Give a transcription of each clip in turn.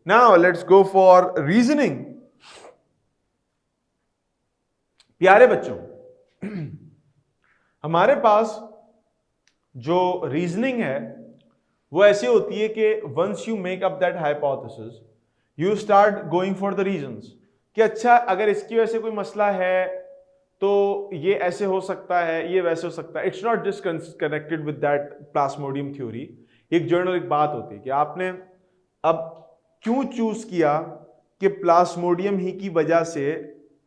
Now let's go for reasoning. प्यारे बच्चों, हमारे पास जो रीजनिंग है वो ऐसी होती है कि once you make up that hypothesis you start going for the reasons कि अच्छा अगर इसकी वजह से कोई मसला है तो ये ऐसे हो सकता है, ये वैसे हो सकता है। It's not just connected with that Plasmodium theory. एक जनरल एक बात होती है कि आपने अब क्यों चूज किया कि प्लाज्मोडियम ही की वजह से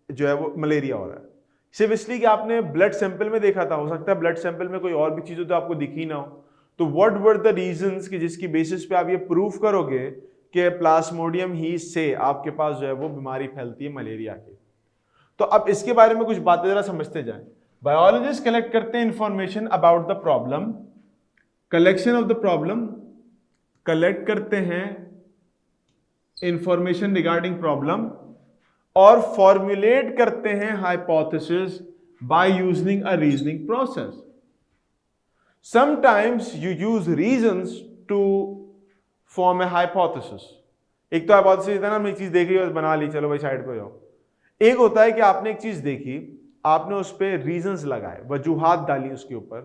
जो है वो मलेरिया हो रहा है। सिर्फ इसलिए कि आपने ब्लड सैंपल में देखा था, हो सकता है ब्लड सैंपल में कोई और भी चीज हो तो आपको दिखी ना हो। तो व्हाट वर द रीजंस कि जिसकी बेसिस पे आप ये प्रूफ करोगे कि प्लाज्मोडियम ही से आपके पास जो है वो बीमारी फैलती है मलेरिया की। तो अब इसके बारे में कुछ बातें जरा समझते जाएं। बायोलॉजिस्ट कलेक्ट करते हैं information about the problem, collection of the problem, collect करते हैं इंफॉर्मेशन रिगार्डिंग प्रॉब्लम और फॉर्मुलेट करते हैं hypothesis by using a reasoning process. Sometimes you use reasons to form a hypothesis. एक तो हाइपोथेसिस है ना, हमने एक चीज देखी और बना ली, चलो भाई साइड पे जाओ। एक होता है कि आपने एक चीज देखी, आपने उस पर रीजंस लगाए, वजूहात डाली उसके ऊपर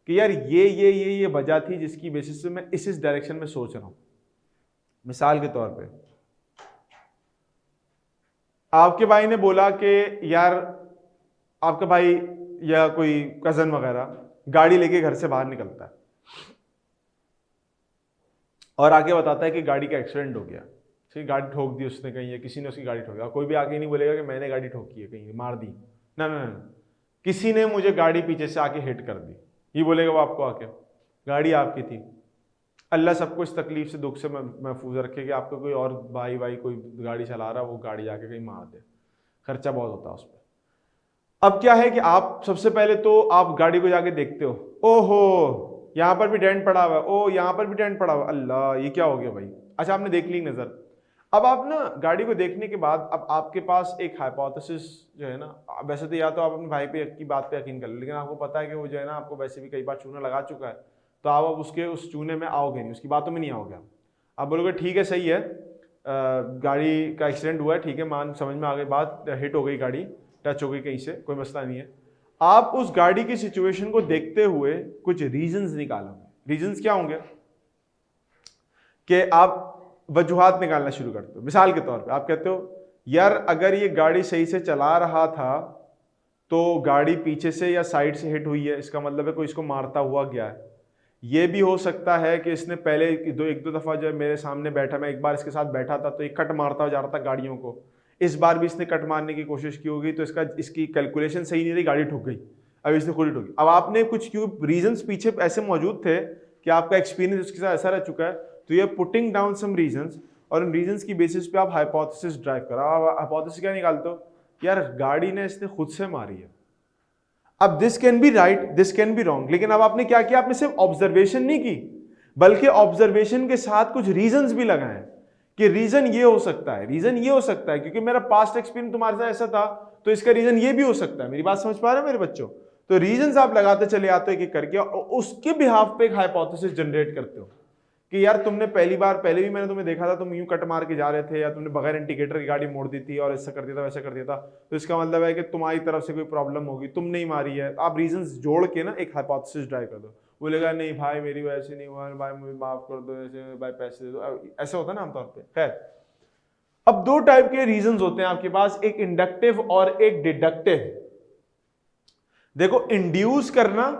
कि यार ये वजह थी जिसकी बेसिस पे मैं इस डायरेक्शन में सोच रहा हूं। मिसाल के तौर पे आपके भाई ने बोला कि यार आपका भाई या कोई कजन वगैरह गाड़ी लेके घर से बाहर निकलता है और आके बताता है कि गाड़ी का एक्सीडेंट हो गया, ठीक, गाड़ी ठोक दी उसने कहीं, या किसी ने उसकी गाड़ी ठोकी। कोई भी आके नहीं बोलेगा कि मैंने गाड़ी ठोकी है, कहीं मार दी, ना ना ना, किसी ने मुझे गाड़ी पीछे से आके हिट कर दी, ये बोलेगा वो आपको आके। गाड़ी आपकी थी। अल्लाह सबको इस तकलीफ से, दुख से महफूज रखे कि आपका कोई और भाई कोई गाड़ी चला रहा है, वो गाड़ी जाके कहीं मार दे, खर्चा बहुत होता है उस पर। अब क्या है कि आप सबसे पहले तो आप गाड़ी को जाके देखते हो, ओहो यहां पर भी डेंट पड़ा हुआ है, ओ यहां पर भी डेंट पड़ा हुआ है, अल्लाह ये क्या हो गया भाई। अच्छा आपने देख ली नजर। अब आप ना गाड़ी को देखने के बाद अब आपके पास एक हाइपोथेसिस जो है ना, वैसे तो या तो आप अपने भाई पे की बात पे यकीन कर लो, लेकिन आपको पता है कि वो जो है ना आपको वैसे भी कई बार चूना लगा चुका है, तो आप अब उसके उस चूने में आओगे नहीं, उसकी बातों में नहीं आओगे। आप बोलोगे ठीक है सही है, गाड़ी का एक्सीडेंट हुआ है, ठीक है, मान समझ में आ गई बात, हिट हो गई गाड़ी, टच हो गई कहीं से, कोई मसला नहीं है। आप उस गाड़ी की सिचुएशन को देखते हुए कुछ रीजंस निकालोगे। रीजंस क्या होंगे कि आप वजूहात निकालना शुरू करते हो। मिसाल के तौर पे आप कहते हो यार अगर ये गाड़ी सही से चला रहा था तो गाड़ी पीछे से या साइड से हिट हुई है, इसका मतलब है कोई इसको मारता हुआ गया है। ये भी हो सकता है कि इसने पहले एक दो दफा जो मेरे सामने बैठा, मैं एक बार इसके साथ बैठा था तो ये कट मारता जा रहा था गाड़ियों को, इस बार भी इसने कट मारने की कोशिश की होगी, तो इसकी कैलकुलेशन सही नहीं रही, गाड़ी ठुक गई, अब इसने खुद ही ठुकी। अब आपने कुछ क्यों रीजंस पीछे ऐसे मौजूद थे कि आपका एक्सपीरियंस उसके साथ ऐसा रह चुका है, तो ये पुटिंग डाउन सम रीजंस, और उन रीजंस की बेसिस पे आप हाइपोथेसिस ड्राइव करो। आप हाइपोथेसिस क्या निकालते हो, यार गाड़ी ने इसने खुद से मारी है। अब this can be right, this can be wrong, लेकिन अब आपने क्या किया, आपने सिर्फ ऑब्जर्वेशन नहीं की, बल्कि ऑब्जर्वेशन के साथ कुछ रीजंस भी लगाए कि रीजन ये हो सकता है, रीजन ये हो सकता है क्योंकि मेरा पास्ट एक्सपीरियंस तुम्हारे साथ ऐसा था, तो इसका रीजन ये भी हो सकता है। मेरी बात समझ पा रहे हो मेरे बच्चों? तो रीजंस आप लगाते चले आते हो एक एक करके, और उसके बिहाफ पे एक हाइपोथेसिस जनरेट करते हो कि यार तुमने पहले भी मैंने तुम्हें देखा था, तुम यूं कट मार के जा रहे थे, या तुमने बगैर इंडिकेटर की गाड़ी मोड़ दी थी और ऐसा कर दिया था वैसा कर दिया था, तो इसका मतलब है कि तुम्हारी तरफ से कोई प्रॉब्लम होगी, तुम नहीं मारी है। आप रीजंस जोड़ के ना एक हाइपोथेसिस ड्राइव कर दो। बोलेगा नहीं भाई मेरी वजह से नहीं हुआ, भाई मुझे माफ कर दो, ऐसे भाई पैसे दे दो, ऐसा होता है ना आमतौर पर। खैर, अब दो टाइप के रीजंस होते हैं आपके पास, एक इंडक्टिव और एक डिडक्टिव। देखो, इंड्यूस करना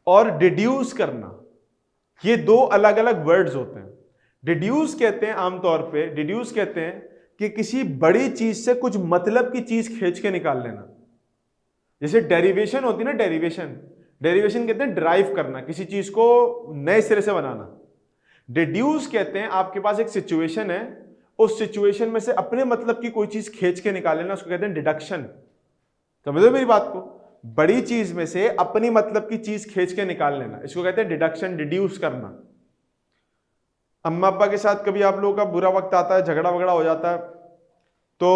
और डिड्यूस करना, ये दो अलग अलग वर्ड्स होते हैं। डिड्यूस कहते हैं आमतौर पे, डिड्यूस कहते हैं कि किसी बड़ी चीज से कुछ मतलब की चीज खींच के निकाल लेना। जैसे डेरिवेशन होती है ना, डेरिवेशन कहते हैं ड्राइव करना, किसी चीज को नए सिरे से बनाना। डिड्यूस कहते हैं आपके पास एक सिचुएशन है, उस सिचुएशन में से अपने मतलब की कोई चीज खींच के निकाल लेना, उसको कहते हैं डिडक्शन। समझो मेरी बात को, बड़ी चीज में से अपनी मतलब की चीज खींच के निकाल लेना, इसको कहते हैं डिडक्शन, डिड्यूस करना। अम्मा अब्बा के साथ कभी आप लोगों का बुरा वक्त आता है, झगड़ा वगड़ा हो जाता है, तो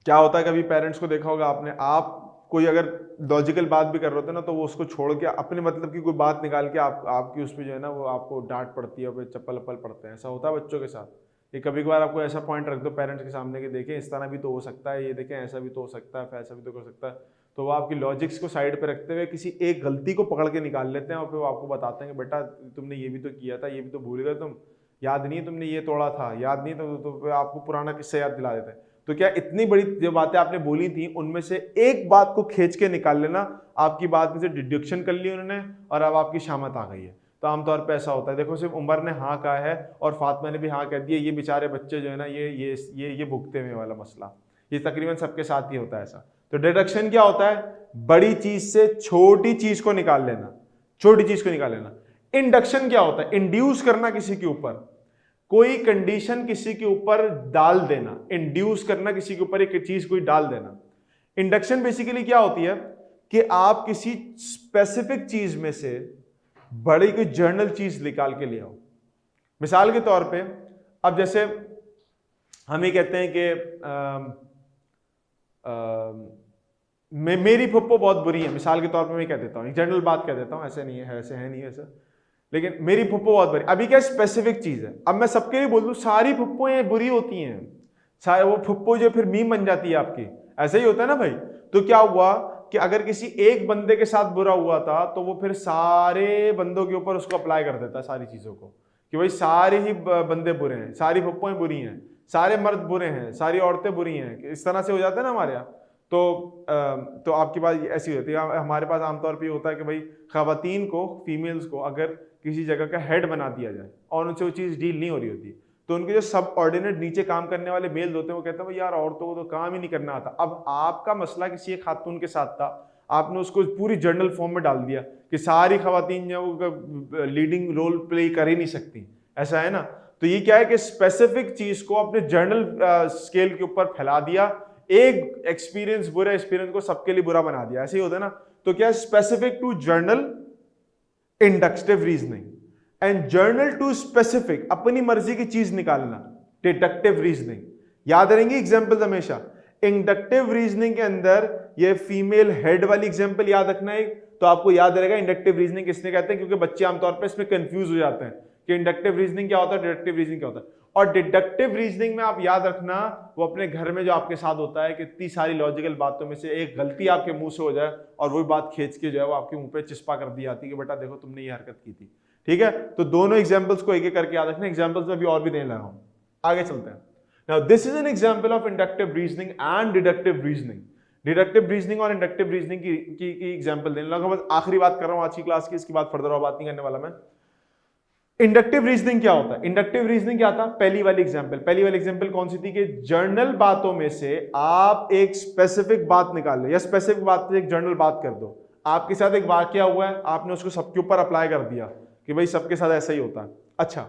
क्या होता है, कभी पेरेंट्स को देखा होगा आपने, आप कोई अगर लॉजिकल बात भी कर रहे होते हैं ना, तो वो उसको छोड़ के अपने मतलब की कोई बात निकाल के आपकी उसमें जो है ना वो आपको डांट पड़ती है, चप्पल अप्पल पड़ते हैं। ऐसा होता है बच्चों के साथ। ये कभी कभार आपको ऐसा पॉइंट रख दो पेरेंट्स के सामने कि देखें इस तरह भी तो हो सकता है, ये देखें ऐसा भी तो हो सकता है, ऐसा भी तो कर सकता है, तो वो आपकी लॉजिक्स को साइड पे रखते हुए किसी एक गलती को पकड़ के निकाल लेते हैं और फिर वो आपको बताते हैं कि बेटा तुमने ये भी तो किया था, ये भी तो भूल गए तुम, याद नहीं तुमने ये तोड़ा था, याद नहीं, तो आपको पुराना किस्सा याद दिला देते हैं। तो क्या इतनी बड़ी जो बातें आपने बोली थी उनमें से एक बात को खींच के निकाल लेना, आपकी बात में से डिडक्शन कर ली उन्होंने और अब आपकी शामत आ गई है। तो आमतौर पे ऐसा होता है। देखो सिर्फ उमर ने हाँ कहा है और फातिमा ने भी हाँ कह दिया, ये बेचारे बच्चे जो है ना ये भुगते हुए वाला मसला, ये तकरीबन सबके साथ ही होता है ऐसा। तो डिडक्शन क्या होता है? बड़ी चीज से छोटी चीज को निकाल लेना, छोटी चीज को निकाल लेना। इंडक्शन क्या होता है? इंड्यूस करना किसी के ऊपर, कोई कंडीशन किसी के ऊपर डाल देना, इंड्यूस करना किसी के ऊपर एक चीज कोई डाल देना। इंडक्शन बेसिकली क्या होती है कि आप किसी स्पेसिफिक चीज में से बड़ी कोई जर्नल चीज निकाल के ले आओ। मिसाल के तौर पे अब जैसे हम ये कहते हैं कि मेरी फुप्पो बहुत बुरी है, मिसाल के तौर पे मैं कह देता हूँ, एक जनरल बात कह देता हूँ, ऐसे नहीं है, ऐसे है नहीं ऐसा, लेकिन मेरी फुप्पो बहुत बुरी। अभी क्या स्पेसिफिक चीज है, अब मैं सबके लिए बोल दूं सारी फुप्पोएं बुरी होती हैं, सारे वो फुप्पो जो फिर मीम बन जाती है आपकी, ऐसा ही होता है ना भाई। तो क्या हुआ कि अगर किसी एक बंदे के साथ बुरा हुआ था तो वो फिर सारे बंदों के ऊपर उसको अप्लाई कर देता है सारी चीजों को, कि भाई सारे ही बंदे बुरे हैं, सारी फुप्पोएं बुरी हैं, सारे मर्द बुरे हैं, सारी औरतें बुरी हैं, इस तरह से हो जाता है ना हमारे यहाँ। तो आपकी बात ऐसी होती है। हमारे पास आमतौर पे होता है कि भाई खवातीन को, फीमेल्स को अगर किसी जगह का हेड बना दिया जाए और उनसे वो चीज़ डील नहीं हो रही होती, तो उनके जो सब ऑर्डिनेट नीचे काम करने वाले मेल्स होते हैं वो कहते हैं यार औरतों को तो काम ही नहीं करना आता। अब आपका मसला किसी एक खातून के साथ था, आपने उसको पूरी जर्नल फॉर्म में डाल दिया कि सारी खवातीन जो वो लीडिंग रोल प्ले कर ही नहीं सकती, ऐसा है ना। तो ये क्या है कि स्पेसिफिक चीज को अपने जर्नल स्केल के ऊपर फैला दिया, एक एक्सपीरियंस, बुरा एक्सपीरियंस को सबके लिए बुरा बना दिया, ऐसे ही होता है ना। तो क्या specific to general inductive reasoning, and general to specific अपनी मर्जी की चीज निकालना डिडक्टिव रीजनिंग। याद रहेंगे एग्जांपल्स हमेशा। इंडक्टिव रीजनिंग के अंदर ये फीमेल हेड वाली एग्जांपल याद रखना है, तो आपको याद रहेगा इंडक्टिव रीजनिंग किसने कहते हैं, क्योंकि बच्चे आमतौर पर इसमें कंफ्यूज हो जाते हैं कि इंडक्टिव रीजनिंग क्या होता है, डिडक्टिव रीजनिंग क्या होता है। और डिडक्टिव रीजनिंग में आप याद रखना वो अपने घर में जो आपके साथ होता है कि इतनी सारी लॉजिकल बातों में से एक गलती आपके मुंह से हो जाए और वही बात खींच के जो है वो आपके मुंह पे चिस्पा कर दी जाती है कि बेटा देखो तुमने ये हरकत की थी। ठीक है, तो दोनों एग्जांपल्स को एक एक करके याद रखना। एग्जांपल्स में भी और भी देने लगा हूं, आगे चलते हैं। Now this is an example of inductive reasoning and deductive reasoning. Deductive reasoning और इंडक्टिव रीजनिंग की एग्जांपल देने लगा। बस आखिरी बात कर रहा हूं आज की क्लास की, इसके बाद फर्दर और बात नहीं करने वाला मैं। इंडक्टिव रीजनिंग क्या होता है? इंडक्टिव रीजनिंग क्या था? पहली वाली एग्जांपल कौन सी थी कि जर्नल बातों में से आप एक स्पेसिफिक बात निकाल लो, या स्पेसिफिक बात से एक जर्नल बात कर दो। आपके साथ एक वाकया हुआ है, आपने उसको सबके ऊपर अप्लाई कर दिया कि भाई सबके साथ ऐसा ही होता है। अच्छा,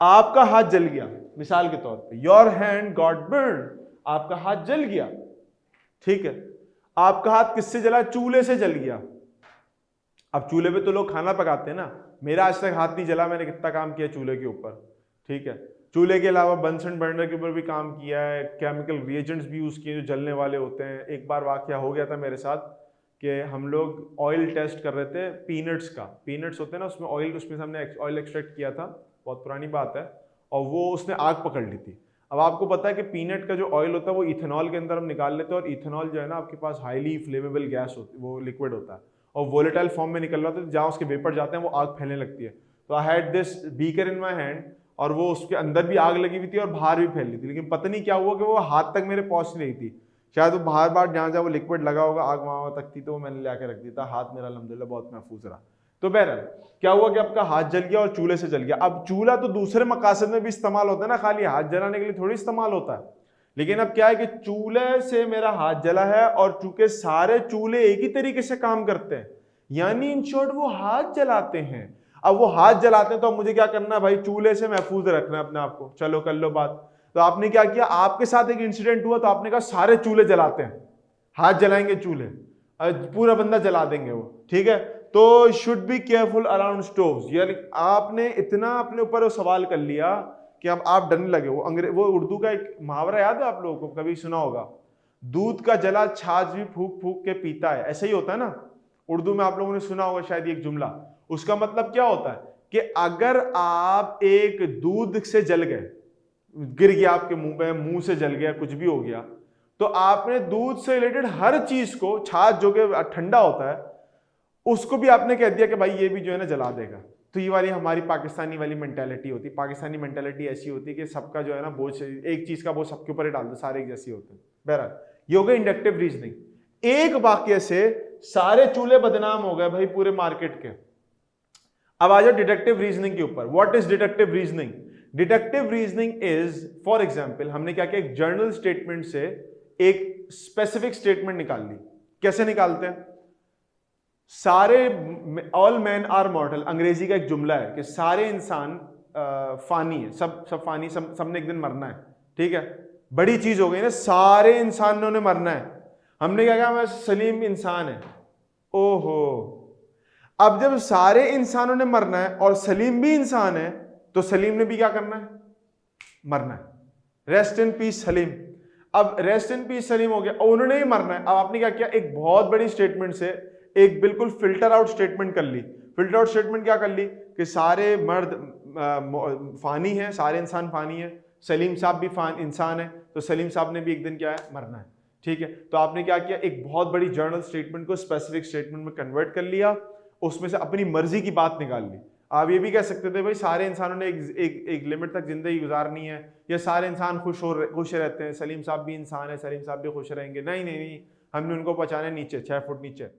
आपका हाथ जल गया, मिसाल के तौर पे योर हैंड गॉट बर्न, आपका हाथ जल गया। ठीक है, आपका हाथ किससे जला? चूल्हे से जल गया। अब चूल्हे पे तो लोग खाना पकाते हैं ना, मेरा आज तक हाथ नहीं जला, मैंने कितना काम किया चूल्हे के ऊपर। ठीक है, चूल्हे के अलावा बंसन बर्नर के ऊपर भी काम किया है, केमिकल रिएजेंट्स भी यूज किए जो जलने वाले होते हैं। एक बार वाकया हो गया था मेरे साथ कि हम लोग ऑयल टेस्ट कर रहे थे पीनट्स का, पीनट्स होते हैं ना उसमें ऑयल, उसमें से हमने ऑयल एक्सट्रैक्ट किया था, बहुत पुरानी बात है, और वो उसने आग पकड़ ली थी। अब आपको पता है कि पीनट का जो ऑयल होता है वो इथेनॉल के अंदर हम निकाल लेते हैं, और इथेनॉल जो है ना आपके पास हाईली फ्लेमेबल गैस होती है, वो लिक्विड होता है और वोलेटाइल फॉर्म में निकल रहा था, जहाँ उसके वेपर जाते हैं वो आग फैलने लगती है। तो I had this beaker in my hand, और वो उसके अंदर भी आग लगी हुई थी और बाहर भी फैल रही थी, लेकिन पता नहीं क्या हुआ कि वो हाथ तक मेरे पहुंच नहीं रही थी। शायद वो बाहर जहाँ जहाँ वो लिक्विड लगा होगा आग वहाँ तक थी, तो वो मैंने ला के रख दिया था। हाथ मेरा अल्हम्दुलिल्लाह बहुत महफूज रहा। तो बहरहाल क्या हुआ कि आपका हाथ जल गया और चूल्हे से जल गया। अब चूल्हा तो दूसरे मकासद में भी इस्तेमाल होता है ना, खाली हाथ जलाने के लिए थोड़ी इस्तेमाल होता है। लेकिन अब क्या है कि चूल्हे से मेरा हाथ जला है, और चूंकि सारे चूल्हे एक ही तरीके से काम करते हैं, यानी इन शॉर्ट वो हाथ जलाते हैं। अब वो हाथ जलाते हैं तो अब मुझे क्या करना है भाई? चूल्हे से महफूज रखना है अपने आप को। चलो कर लो बात। तो आपने क्या किया, आपके साथ एक इंसिडेंट हुआ तो आपने कहा सारे चूल्हे जलाते हैं, हाथ जलाएंगे चूल्हे, पूरा बंदा जला देंगे वो। ठीक है, तो should be careful around stoves, यानी आपने इतना अपने ऊपर सवाल कर लिया कि अब आप डरने लगे। वो उर्दू का एक मुहावरा याद है आप लोगों को, कभी सुना होगा, दूध का जला छाछ भी फूक फूक के पीता है, ऐसा ही होता है ना। उर्दू में आप लोगों ने सुना होगा शायद एक जुमला, उसका मतलब क्या होता है कि अगर आप एक दूध से जल गए, गिर गया आपके मुंह पे, मुंह से जल गया, कुछ भी हो गया, तो आपने दूध से रिलेटेड हर चीज को, छाछ जो कि ठंडा होता है, उसको भी आपने कह दिया कि भाई ये भी जो है ना जला देगा। तो ये वाली हमारी पाकिस्तानी वाली मेंटेलिटी होती है। पाकिस्तानी मेंटेलिटी ऐसी होती है कि सबका जो है ना बोझ, एक चीज का बोझ सबके ऊपर ही डाल दो, सारे एक जैसे होते हैं। बहरहाल ये हो गया इंडक्टिव रीजनिंग। एक वाक्य से सारे चूल्हे बदनाम हो गए भाई पूरे मार्केट के। अब आ जाओ डिडक्टिव रीजनिंग के ऊपर। What is deductive reasoning? Deductive reasoning is, for example हमने क्या किया, एक जर्नल स्टेटमेंट से एक स्पेसिफिक स्टेटमेंट निकाल ली। कैसे निकालते हैं? सारे, ऑल मैन आर मॉर्टल, अंग्रेजी का एक जुमला है कि सारे इंसान फानी है, सब फानी, सबने एक दिन मरना है। ठीक है, बड़ी चीज हो गई ना, सारे इंसानों ने मरना है। हमने क्या कहा, सलीम इंसान है। ओहो, अब जब सारे इंसानों ने मरना है और सलीम भी इंसान है, तो सलीम ने भी क्या करना है? मरना है। Rest in peace Salim. अब रेस्ट इन पीस सलीम हो गया, उन्होंने ही मरना है। अब आपने क्या किया, एक बहुत बड़ी स्टेटमेंट से एक बिल्कुल फिल्टर आउट स्टेटमेंट कर ली। फिल्टर आउट स्टेटमेंट क्या कर ली कि सारे मर्द फानी हैं, सारे इंसान फानी है, सलीम साहब भी इंसान है, तो सलीम साहब ने भी एक दिन क्या है, मरना है। ठीक है, तो आपने क्या किया, एक बहुत बड़ी जर्नल स्टेटमेंट को स्पेसिफिक स्टेटमेंट में कन्वर्ट कर लिया, उसमें से अपनी मर्जी की बात निकाल ली। आप ये भी कह सकते थे भाई सारे इंसानों ने एक लिमिट तक जिंदगी गुजारनी है, या सारे इंसान खुश रहते हैं, सलीम साहब भी इंसान है, सलीम साहब भी खुश रहेंगे। नहीं नहीं नहीं, हमने उनको पहुंचाना नीचे, 6 फुट नीचे।